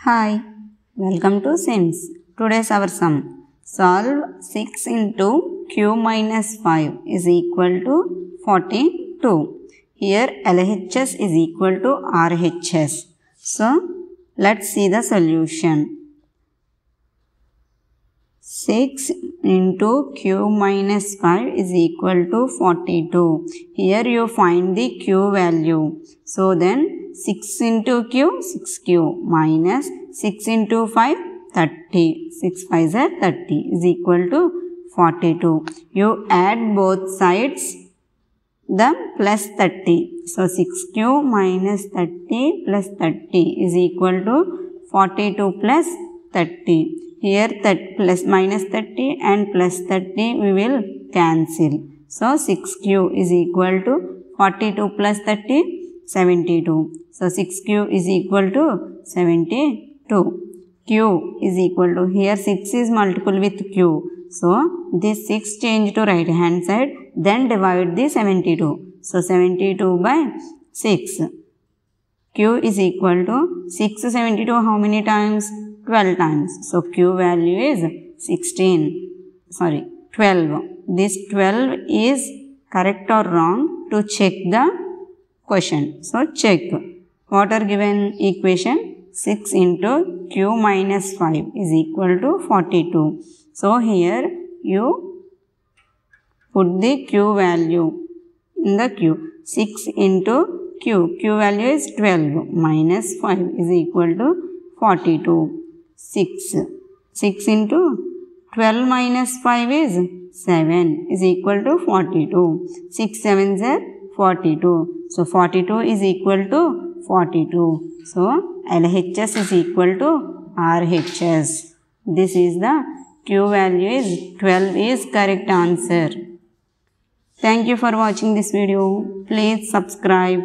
Hi, welcome to Sims. Today's our sum. Solve 6 into q minus 5 is equal to 42. Here LHS is equal to RHS. So, let's see the solution. 6 into q minus 5 is equal to 42. Here you find the q value. So then 6 into q, 6q minus 6 into 5, 30. 6 5s are 30 is equal to 42. You add both sides the plus 30. So 6q minus 30 plus 30 is equal to 42 plus 30. Here that plus minus 30 and plus 30 we will cancel. So 6q is equal to 42 plus 30, 72. So 6q is equal to 72. Q is equal to, here 6 is multiple with q. So this 6 change to right hand side, then divide the 72. So 72 by 6. Q is equal to 6 72 how many times? 12 times. So Q value is 12. This 12 is correct or wrong to check the question. So check. What are given equation? 6 into q minus 5 is equal to 42. So here you put the q value in the q. 6 into q. Q value is 12 minus 5 is equal to 42. 6. 6 into 12 minus 5 is 7 is equal to 42. 6 7s are 42. So 42 is equal to 42. So LHS is equal to RHS. This is the Q value is 12 is correct answer. Thank you for watching this video. Please subscribe.